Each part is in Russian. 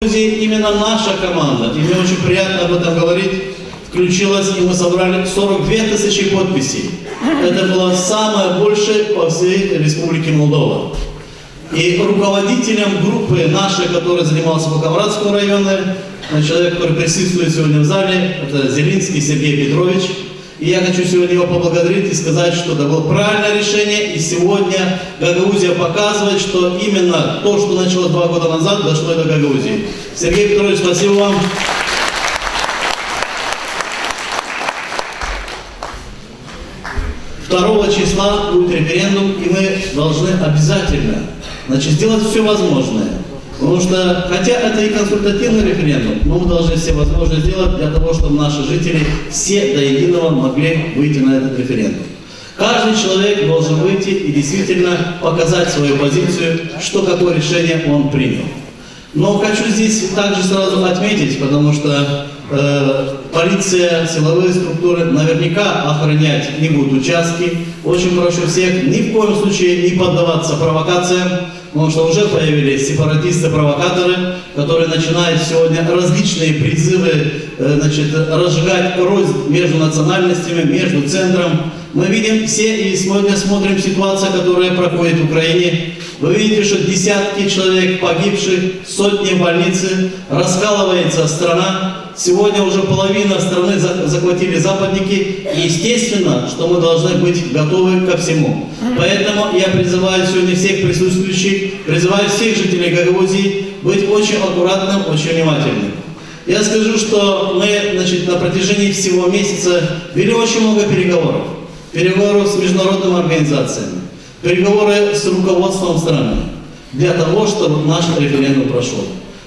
Именно наша команда, и мне очень приятно об этом говорить, включилась, и мы собрали 42 тысячи подписей. Это было самое большее по всей Республике Молдова. И руководителем группы нашей, который занимался по Каврадскому району, человек, который присутствует сегодня в зале, это Зелинский Сергей Петрович. И я хочу сегодня его поблагодарить и сказать, что это было правильное решение. И сегодня Гагаузия показывает, что именно то, что началось 2 года назад, дошло до Гагаузии. Сергей Петрович, спасибо вам. Второго числа будет референдум, и мы должны обязательно сделать все возможное. Потому что, хотя это и консультативный референдум, но мы должны все возможное сделать для того, чтобы наши жители все до единого могли выйти на этот референдум. Каждый человек должен выйти и действительно показать свою позицию, что какое решение он принял. Но хочу здесь также сразу отметить, потому что полиция, силовые структуры наверняка охранять не будут участки. Очень прошу всех ни в коем случае не поддаваться провокациям, потому что уже появились сепаратисты-провокаторы, которые начинают сегодня различные призывы разжигать рознь между национальностями, между центром. Мы видим все и сегодня смотрим ситуацию, которая проходит в Украине. Вы видите, что десятки человек погибших, сотни в больнице, раскалывается страна. Сегодня уже половина страны захватили западники. И естественно, что мы должны быть готовы ко всему. Поэтому я призываю сегодня всех присутствующих, призываю всех жителей Гагаузии быть очень аккуратным, очень внимательным. Я скажу, что мы на протяжении всего месяца вели очень много переговоров. Переговоров с международными организациями, переговоры с руководством страны, для того, чтобы наш референдум прошел.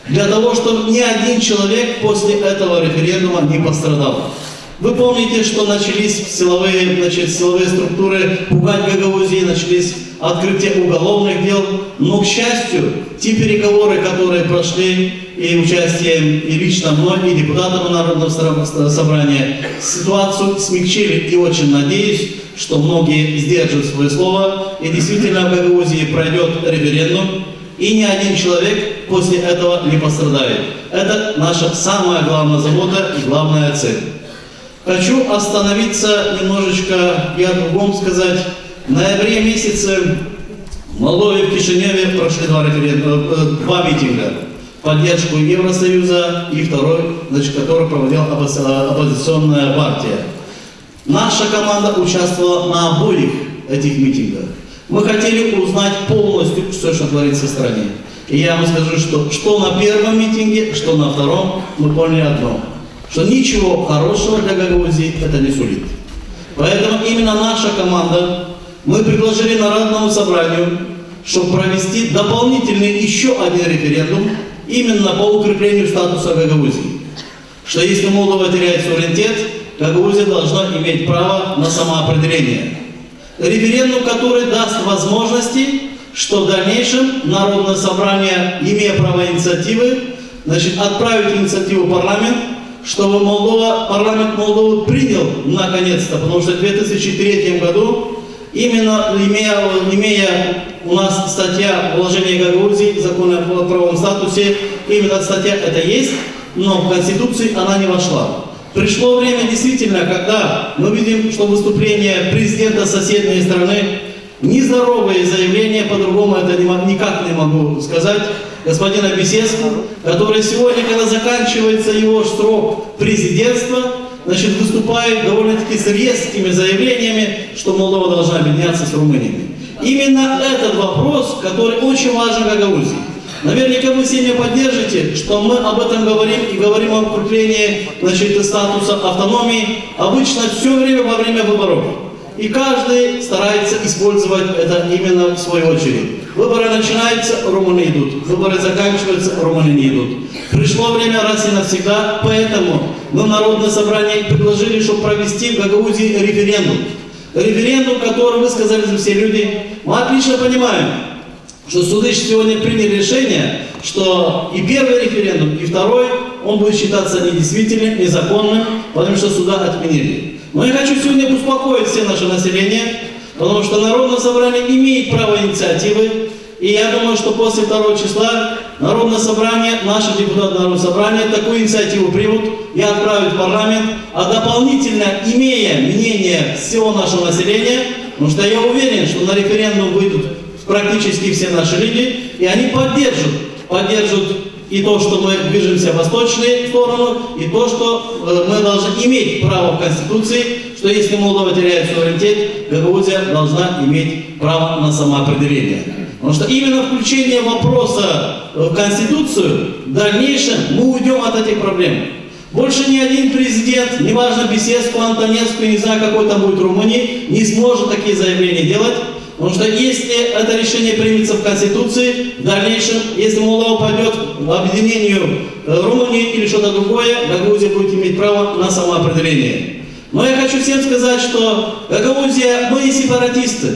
Для того, чтобы ни один человек после этого референдума не пострадал. Вы помните, что начались силовые структуры пугать Гагаузии, начались открытие уголовных дел. Но, к счастью, те переговоры, которые прошли, и участием и лично мной, и депутатов Народного собрания, ситуацию смягчили. И очень надеюсь, что многие сдержат свое слово. И действительно в Гагаузии пройдет референдум. И ни один человек после этого не пострадает. Это наша самая главная забота и главная цель. Хочу остановиться немножечко и о другом сказать. В ноябре месяце в Молдове, в Кишиневе прошли два митинга. Поддержку Евросоюза и второй, который проводила оппозиционная партия. Наша команда участвовала на обоих этих митингах. Мы хотели узнать полностью, что творится в стране. И я вам скажу, что на первом митинге, что на втором, мы поняли одно, что ничего хорошего для Гагаузии это не сулит. Поэтому именно наша команда, мы предложили Народному собранию, чтобы провести дополнительный еще один референдум, именно по укреплению статуса Гагаузии. Что если Молдова теряет суверенитет, Гагаузия должна иметь право на самоопределение. Референдум, который даст возможности, что в дальнейшем Народное собрание, имея право инициативы, отправить инициативу в парламент, чтобы парламент Молдовы принял наконец-то, потому что в 2003 году, именно имея у нас статья «Положение Гагаузии», закон о правовом статусе, именно статья это есть, но в Конституции она не вошла. Пришло время действительно, когда мы видим, что выступление президента соседней страны, нездоровые заявления, по-другому это никак не могу сказать, господина Бесеску, который сегодня, когда заканчивается его срок президентства, выступает довольно-таки с резкими заявлениями, что Молдова должна объединяться с Румынией. Именно этот вопрос, который очень важен Гагаузии. Наверняка вы все меня поддержите, что мы об этом говорим и говорим о укреплении статуса автономии обычно все время во время выборов. И каждый старается использовать это именно в свою очередь. Выборы начинаются, румыны идут. Выборы заканчиваются, румыны не идут. Пришло время раз и навсегда, поэтому мы в Народное собрание предложили, чтобы провести в Гагаузии референдум. Референдум, который высказали все люди. Мы отлично понимаем, что суды сегодня приняли решение, что и первый референдум, и второй, он будет считаться недействительным, незаконным, потому что суда отменили. Но я хочу сегодня успокоить все наше население, потому что Народное собрание имеет право инициативы, и я думаю, что после 2 числа Народное собрание, наши депутаты Народного собрания такую инициативу примут и отправят в парламент, а дополнительно, имея мнение всего нашего населения, потому что я уверен, что на референдум выйдут практически все наши люди, и они поддержат и то, что мы движемся в восточную сторону, и то, что мы должны иметь право в Конституции, что если Молдова теряет суверенитет, Гагаузия должна иметь право на самоопределение. Потому что именно включение вопроса в Конституцию, в дальнейшем мы уйдем от этих проблем. Больше ни один президент, неважно Бесеску, Антонеску, не знаю, какой там будет в Румынии, не сможет такие заявления делать. Потому что если это решение примется в Конституции, в дальнейшем, если Молдова пойдет в объединению Румынии или что-то другое, Гагаузия будет иметь право на самоопределение. Но я хочу всем сказать, что Гагаузия, мы не сепаратисты,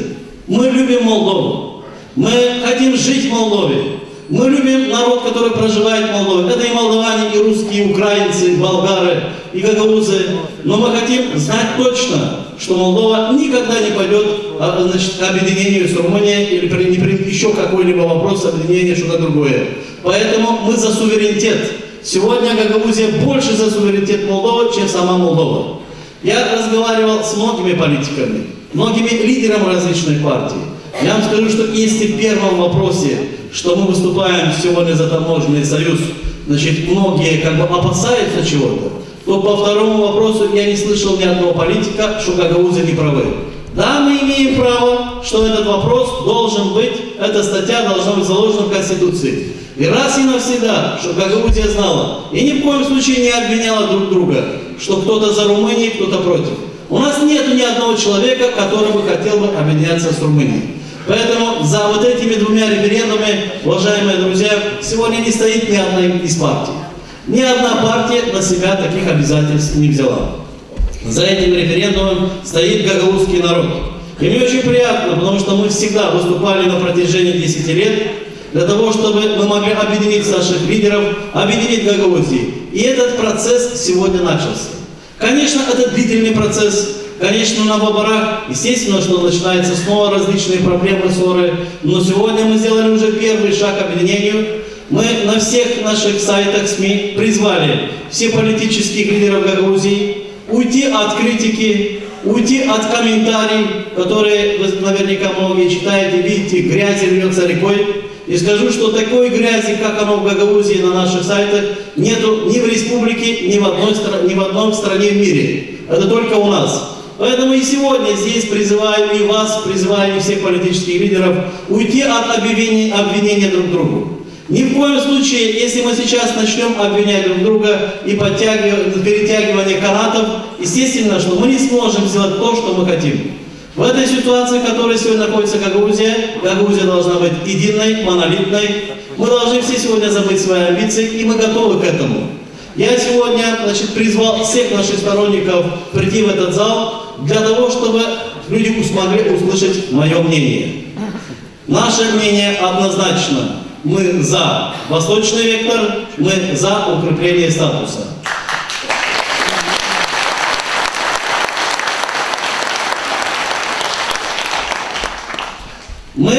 мы любим Молдову, мы хотим жить в Молдове, мы любим народ, который проживает в Молдове. Это и молдаване, и русские, и украинцы, и болгары, и гагаузы. Но мы хотим знать точно, что Молдова никогда не пойдет к объединению с Румынией или не примет еще какой-либо вопрос объединения, что-то другое. Поэтому мы за суверенитет. Сегодня Гагаузия больше за суверенитет Молдовы, чем сама Молдова. Я разговаривал с многими политиками, многими лидерами различных партий. Я вам скажу, что если в первом вопросе, что мы выступаем сегодня за таможенный союз, значит, многие как бы опасаются чего-то, то по второму вопросу я не слышал ни одного политика, что гагаузы не правы. Да, мы имеем право, что этот вопрос должен быть, эта статья должна быть заложена в Конституции. И раз и навсегда, чтобы Гагаузия знала, и ни в коем случае не обвиняла друг друга, что кто-то за Румынию, кто-то против. У нас нет ни одного человека, который бы хотел бы объединяться с Румынией. Поэтому за вот этими двумя референдумами, уважаемые друзья, сегодня не стоит ни одна из партий. Ни одна партия на себя таких обязательств не взяла. За этим референдумом стоит гагаузский народ. И мне очень приятно, потому что мы всегда выступали на протяжении 10 лет для того, чтобы мы могли объединить наших лидеров, объединить Гагаузию. И этот процесс сегодня начался. Конечно, это длительный процесс. Конечно, на выборах, естественно, что начинаются снова различные проблемы, ссоры. Но сегодня мы сделали уже первый шаг к объединению. Мы на всех наших сайтах СМИ призвали все политических лидеров Гагаузии уйти от критики, уйти от комментариев, которые вы наверняка многие читаете, видите, грязи льется рекой. И скажу, что такой грязи, как оно в Гагаузии на наших сайтах, нету ни в республике, ни в одной стране в мире. Это только у нас. Поэтому и сегодня здесь призываем и вас, призываем и всех политических лидеров уйти от обвинения друг другу. Ни в коем случае, если мы сейчас начнем обвинять друг друга и перетягивание канатов, естественно, что мы не сможем сделать то, что мы хотим. В этой ситуации, в которой сегодня находится Гагаузия, Гагаузия должна быть единой, монолитной. Мы должны все сегодня забыть свои амбиции, и мы готовы к этому. Я сегодня, призвал всех наших сторонников прийти в этот зал для того, чтобы люди смогли услышать мое мнение. Наше мнение однозначно. Мы за восточный вектор, мы за укрепление статуса. Мы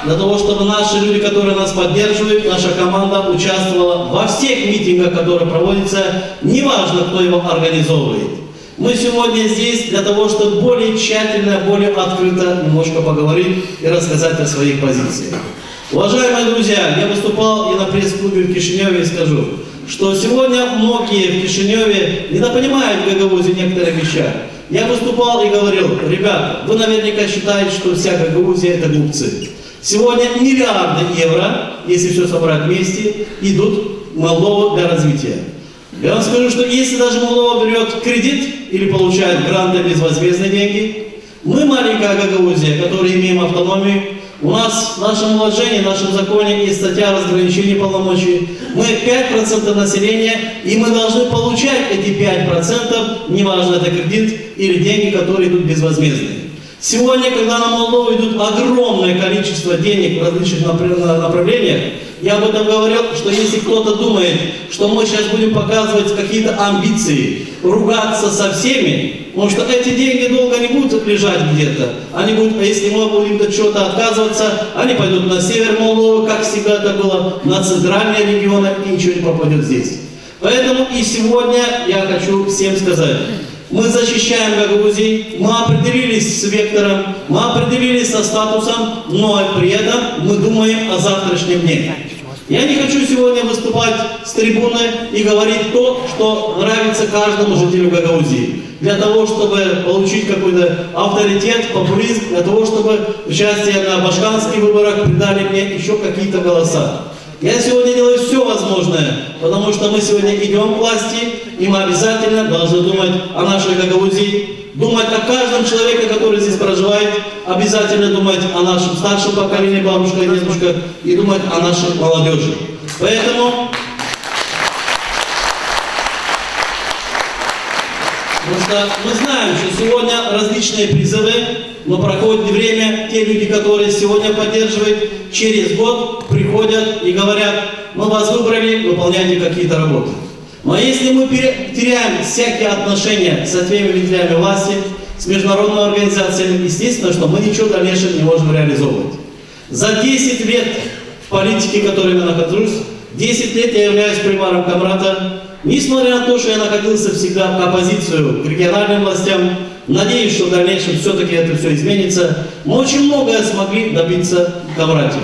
для того, чтобы наши люди, которые нас поддерживают, наша команда участвовала во всех митингах, которые проводятся, неважно, кто его организовывает. Мы сегодня здесь для того, чтобы более тщательно, более открыто немножко поговорить и рассказать о своих позициях. Уважаемые друзья, я выступал и на пресс-клубе в Кишиневе и скажу, что сегодня многие в Кишиневе недопонимают в Гагаузии некоторые вещи. Я выступал и говорил: ребята, вы наверняка считаете, что вся Гагаузия это глупцы. Сегодня миллиарды евро, если все собрать вместе, идут в Молдову для развития. Я вам скажу, что если даже Молдова берет кредит или получает гранты безвозмездные деньги, мы маленькая Гагаузия, которая имеем автономию, у нас в нашем уложении, в нашем законе есть статья разграничения полномочий. Мы 5% населения, и мы должны получать эти 5%, неважно, это кредит или деньги, которые идут безвозмездные. Сегодня, когда на Молдову идут огромное количество денег в различных направлениях, Я об этом говорил, что если кто-то думает, что мы сейчас будем показывать какие-то амбиции, ругаться со всеми, потому что эти деньги долго не будут лежать где-то. Они будут, а если мы будем от чего-то отказываться, они пойдут на север Молдовы, как всегда это было, на центральные регионы, и ничего не попадет здесь. Поэтому и сегодня я хочу всем сказать, мы защищаем Гагаузию, мы определились с вектором, мы определились со статусом, но при этом мы думаем о завтрашнем дне. Я не хочу сегодня выступать с трибуны и говорить то, что нравится каждому жителю Гагаузии. Для того, чтобы получить какой-то авторитет, популизм, для того, чтобы участие на башканских выборах придали мне еще какие-то голоса. Я сегодня делаю все возможное, потому что мы сегодня идем к власти, и мы обязательно должны думать о нашей Гагаузии, думать о каждом человеке, который здесь проживает, обязательно думать о нашем старшем поколении, бабушка и дедушка, и думать о нашей молодежи. Поэтому, потому что мы знаем, что сегодня различные призывы, но проходит время, те люди, которые сегодня поддерживают, через год приходят и говорят, мы вас выбрали, выполняйте какие-то работы. Но если мы теряем всякие отношения с теми ветвями власти, с международными организациями, естественно, что мы ничего в дальнейшем не можем реализовывать. За 10 лет в политике, в которой я нахожусь, 10 лет я являюсь примаром Камрата, несмотря на то, что я находился всегда в оппозицию к региональным властям, надеюсь, что в дальнейшем все-таки это все изменится, мы очень многое смогли добиться в Камрате.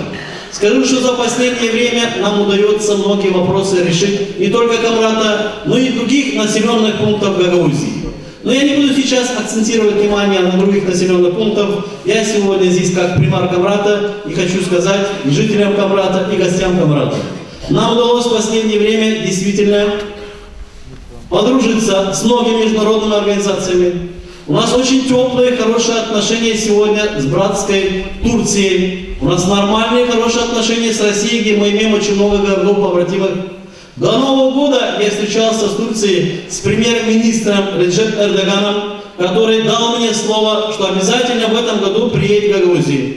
Скажу, что за последнее время нам удается многие вопросы решить не только Камрата, но и других населенных пунктов Гагаузии. Но я не буду сейчас акцентировать внимание на других населенных пунктах. Я сегодня здесь как примар Камрата и хочу сказать и жителям Камрата, и гостям Камрата. Нам удалось в последнее время действительно подружиться с многими международными организациями. У нас очень теплые, хорошие отношения сегодня с братской Турцией. У нас нормальные, хорошие отношения с Россией, где мы имеем очень много городов побратимых. До Нового года я встречался с Турцией, с премьер-министром Реджеп Эрдоганом, который дал мне слово, что обязательно в этом году приедет в Гагаузию.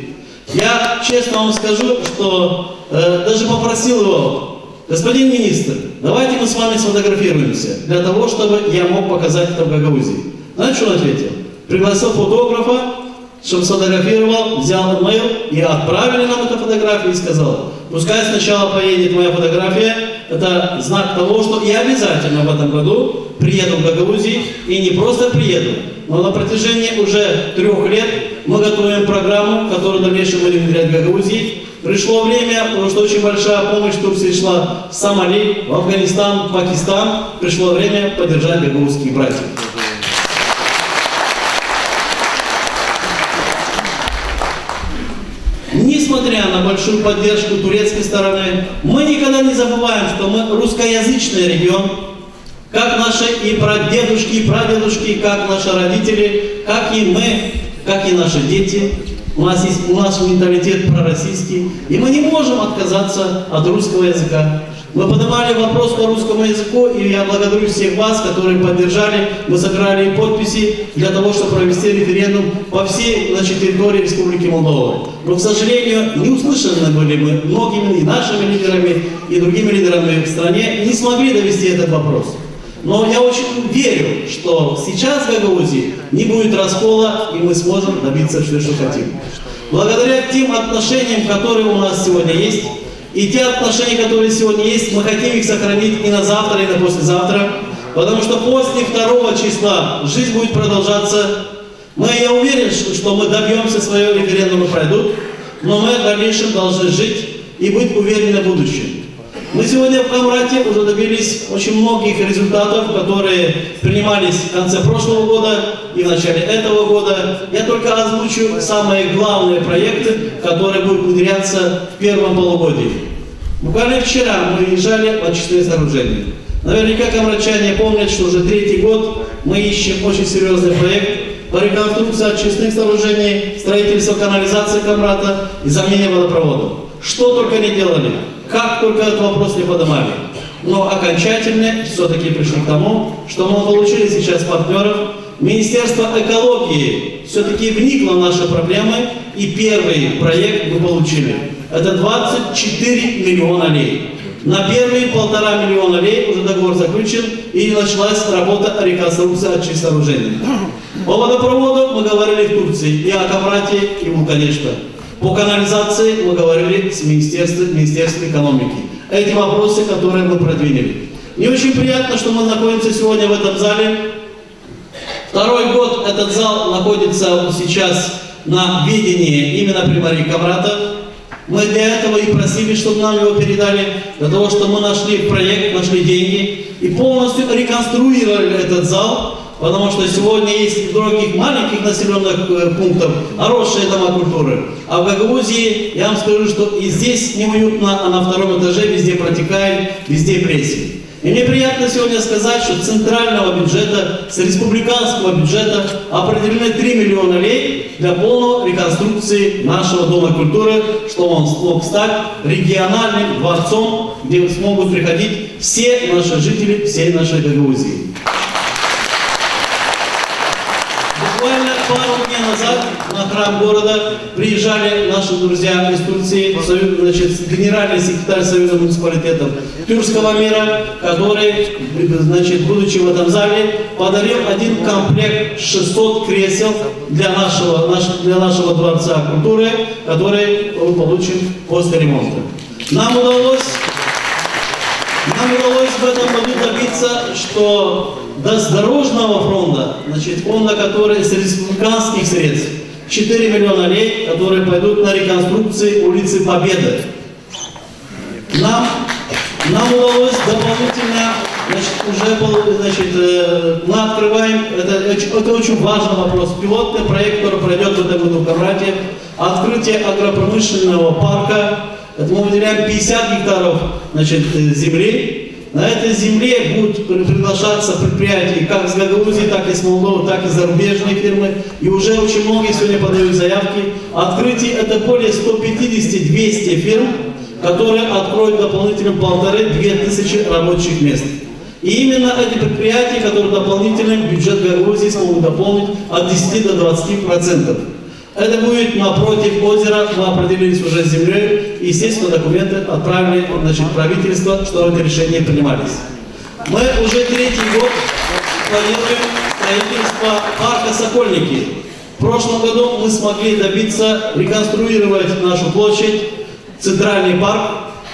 Я честно вам скажу, что даже попросил его, господин министр, давайте мы с вами сфотографируемся, для того, чтобы я мог показать это в Гагаузии. Знаете, что он ответил? Пригласил фотографа, чтобы сфотографировал, взял имейл и отправили нам эту фотографию и сказал, пускай сначала поедет моя фотография, это знак того, что я обязательно в этом году приеду в Гагаузию, и не просто приеду, но на протяжении уже 3 лет мы готовим программу, которую в дальнейшем будем внедрять в Гагаузии. Пришло время, потому что очень большая помощь Турции шла в Сомали, в Афганистан, в Пакистан. Пришло время поддержать гагаузских братьев. Несмотря на большую поддержку турецкой стороны, мы никогда не забываем, что мы русскоязычный регион, как наши и прадедушки, и прадедушки, как наши родители, как и мы, как и наши дети. У нас менталитет пророссийский, и мы не можем отказаться от русского языка. Мы поднимали вопрос по русскому языку, и я благодарю всех вас, которые поддержали. Мы собирали подписи для того, чтобы провести референдум по всей территории Республики Молдова. Но, к сожалению, не услышаны были мы многими и нашими лидерами, и другими лидерами в стране, не смогли довести этот вопрос. Но я очень верю, что сейчас в Гагаузии не будет раскола, и мы сможем добиться всего, что хотим. Благодаря тем отношениям, которые у нас сегодня есть, и те отношения, которые сегодня есть, мы хотим их сохранить и на завтра, и на послезавтра, потому что после 2 числа жизнь будет продолжаться. Я уверен, что мы добьемся своего, референдума пройдут, но мы в дальнейшем должны жить и быть уверены в будущем. Мы сегодня в Камрате уже добились очень многих результатов, которые принимались в конце прошлого года и в начале этого года. Я только озвучу самые главные проекты, которые будут внедряться в первом полугодии. Буквально вчера мы езжали в очистные сооружения. Наверняка камратчане помнят, что уже 3-й год мы ищем очень серьезный проект по реконструкции очистных сооружений, строительству канализации Камрата и замене водопроводов. Что только не делали. Как только этот вопрос не поднимали. Но окончательно все-таки пришли к тому, что мы получили сейчас партнеров. Министерство экологии все-таки вникло в наши проблемы, и первый проект мы получили. Это 24 миллиона лей. На первые 1,5 миллиона лей уже договор заключен и началась работа реконструкции очистки сооружений. По водопроводу мы говорили в Турции и о Камрате, и конечно. По канализации мы говорили с Министерством экономики. Эти вопросы, которые мы продвинули. Мне очень приятно, что мы находимся сегодня в этом зале. Второй год этот зал находится сейчас на ведении именно примарии Камрата. Мы для этого и просили, чтобы нам его передали, для того, чтобы мы нашли проект, нашли деньги и полностью реконструировали этот зал, потому что сегодня есть в других маленьких населенных пунктах хорошие дома культуры. А в Гагаузии, я вам скажу, что и здесь неуютно, а на втором этаже везде протекает, везде плесень. И мне приятно сегодня сказать, что с центрального бюджета, с республиканского бюджета определены 3 миллиона лей для полной реконструкции нашего Дома культуры, чтобы он смог стать региональным дворцом, где смогут приходить все наши жители, всей нашей Гагаузии. Буквально пару дней назад на храм города приезжали наши друзья из Турции, значит, генеральный секретарь Союза муниципалитетов Тюркского мира, который, значит, будучи в этом зале, подарил один комплект 600 кресел для нашего дворца культуры, который мы получим после ремонта. Нам удалось в этом году добиться, что с дорожного фонда, значит, фонда, который с республиканских средств, 4 миллиона лей, которые пойдут на реконструкцию улицы Победы. Нам удалось дополнительно, мы открываем, это очень важный вопрос, пилотный проект, который пройдет в этом году в Камрате, открытие агропромышленного парка. Это мы выделяем 50 гектаров, значит, земли. На этой земле будут приглашаться предприятия как из Гагаузии, так и из Молдовы, так и зарубежные фирмы. И уже очень многие сегодня подают заявки. Открытие это более 150-200 фирм, которые откроют дополнительно 1500 рабочих мест. И именно эти предприятия, которые дополнительно бюджет Гагаузии смогут дополнить от 10 до 20%. Это будет напротив озера, мы определились уже с землей, и, естественно, документы отправили, значит, правительство, чтобы эти решения принимались. Мы уже 3-й год планируем строительство парка Сокольники. В прошлом году мы смогли добиться, реконструировать нашу площадь, центральный парк.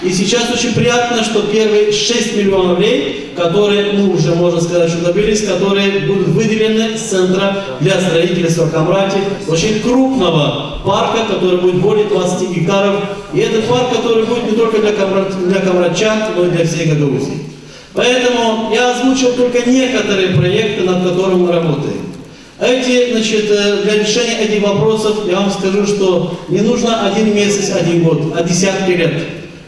И сейчас очень приятно, что первые 6 миллионов лей, которые мы уже, можно сказать, что добились, которые будут выделены с центра для строительства в Камрате, очень крупного парка, который будет более 20 гектаров. И этот парк, который будет не только для камратчан, но и для всей Гагаузии. Поэтому я озвучил только некоторые проекты, над которыми мы работаем. Значит, для решения этих вопросов я вам скажу, что не нужно 1 месяц, 1 год, а десятки лет.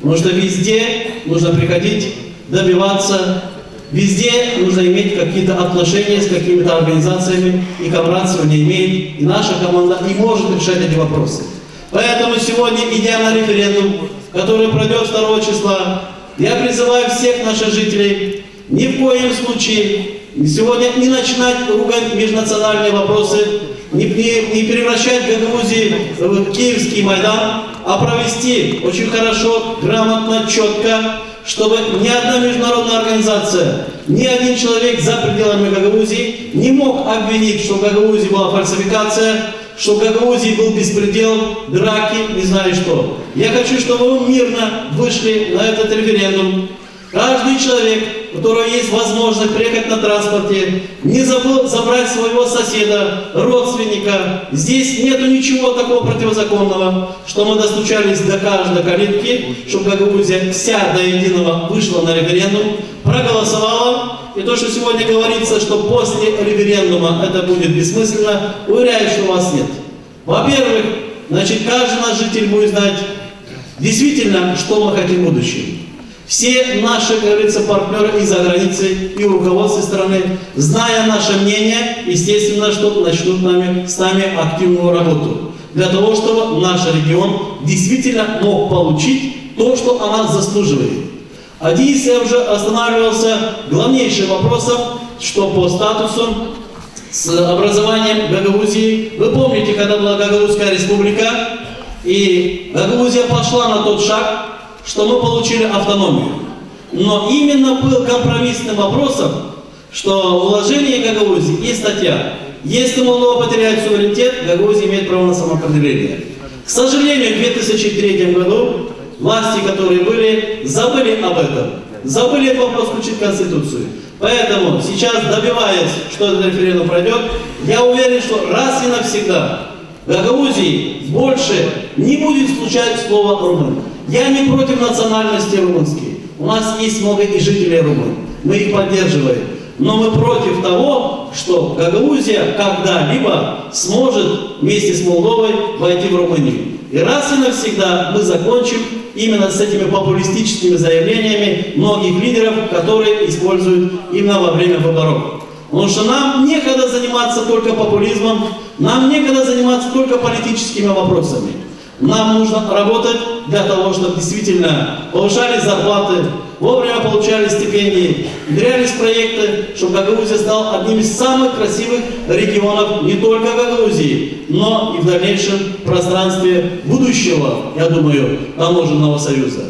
Потому что везде нужно приходить, добиваться, везде нужно иметь какие-то отношения с какими-то организациями, и Камрат сегодня имеет, и наша команда не может решать эти вопросы. Поэтому сегодня, идя на референдум, который пройдет 2 числа, я призываю всех наших жителей ни в коем случае сегодня не начинать ругать межнациональные вопросы, не превращать Гагаузию в киевский Майдан, а провести очень хорошо, грамотно, четко, чтобы ни одна международная организация, ни один человек за пределами Гагаузии не мог обвинить, что в Гагаузии была фальсификация, что в Гагаузии был беспредел, драки, не знаю что. Я хочу, чтобы вы мирно вышли на этот референдум. Каждый человек, у которого есть возможность приехать на транспорте, не забыл забрать своего соседа, родственника. Здесь нету ничего такого противозаконного, что мы достучались до каждой калитки, чтобы Гагаузия вся до единого вышла на референдум, проголосовала. И то, что сегодня говорится, что после референдума это будет бессмысленно, уверяю, что у вас нет. Во-первых, значит, каждый наш житель будет знать действительно, что мы хотим в будущем. Все наши, как говорится, партнеры из-за границы и руководство страны, зная наше мнение, естественно, что начнут с нами активную работу. Для того, чтобы наш регион действительно мог получить то, что она заслуживает. А здесь я уже останавливался главнейшим вопросом, что по статусу с образованием Гагаузии. Вы помните, когда была Гагаузская республика, И Гагаузия пошла на тот шаг, что мы получили автономию. Но именно был компромиссным вопросом, что в уложении Гагаузии есть статья: если Молдова потеряет суверенитет, Гагаузия имеет право на самоопределение. К сожалению, в 2003 году власти, которые были, забыли об этом. Забыли этот вопрос включить в Конституцию. Поэтому сейчас, добиваясь, что этот референдум пройдет, я уверен, что раз и навсегда в Гагаузии больше не будет звучать слово «румын». Я не против национальности румынской. У нас есть много и жителей румын. Мы их поддерживаем. Но мы против того, что Гагаузия когда-либо сможет вместе с Молдовой войти в Румынию. И раз и навсегда мы закончим именно с этими популистическими заявлениями многих лидеров, которые используют именно во время выборов. Потому что нам некогда заниматься только популизмом, нам некогда заниматься только политическими вопросами. Нам нужно работать для того, чтобы действительно повышались зарплаты, вовремя получали стипендии, внедрялись проекты, чтобы Гагаузия стала одним из самых красивых регионов не только Гагаузии, но и в дальнейшем пространстве будущего, я думаю, таможенного союза.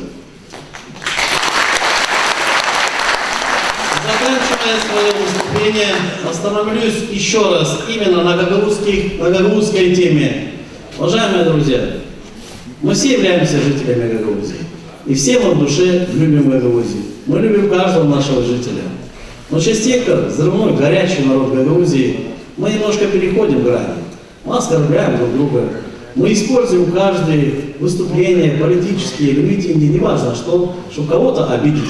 Заканчивая свое выступление, остановлюсь еще раз именно на гагаузской теме. Уважаемые друзья, мы все являемся жителями Гагаузии. И все мы в душе любим Гагаузию. Мы любим каждого нашего жителя. Но частенько взрывной, горячий народ Гагаузии, мы немножко переходим грани. Мы оскорбляем друг друга. Мы используем каждое выступление, политические или митинги, неважно что, чтобы кого-то обидеть.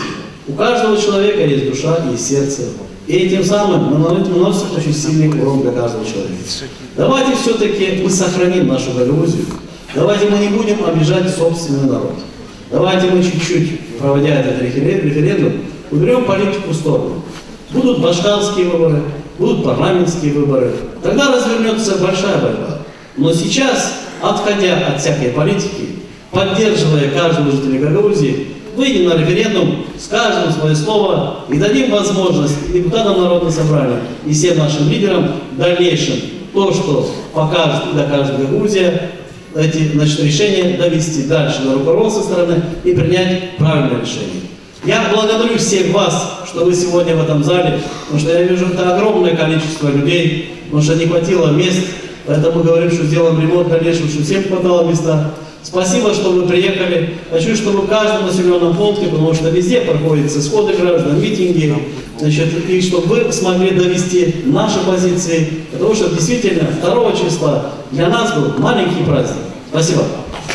У каждого человека есть душа и сердце. И этим самым мы наносим очень сильный урон для каждого человека. Давайте все-таки мы сохраним нашу Гагаузию. Давайте мы не будем обижать собственный народ. Давайте мы чуть-чуть, проводя этот референдум, уберем политику в сторону. Будут башкирские выборы, будут парламентские выборы. Тогда развернется большая борьба. Но сейчас, отходя от всякой политики, поддерживая каждого жителя Гагаузии, выйдем на референдум, скажем свое слово и дадим возможность депутатам Народного собрания и всем нашим лидерам в дальнейшем то, что покажет и докажет Гагаузия, эти решения довести дальше до руководства страны и принять правильное решение. Я благодарю всех вас, что вы сегодня в этом зале, потому что я вижу это огромное количество людей, потому что не хватило мест, поэтому мы говорим, что сделаем ремонт в дальнейшем, чтобы всем хватало места. Спасибо, что вы приехали. Хочу, чтобы в каждом населенном пункте, потому что везде проходят сходы граждан, митинги, и чтобы вы смогли довести наши позиции, потому что действительно 2 числа для нас был маленький праздник. Спасибо.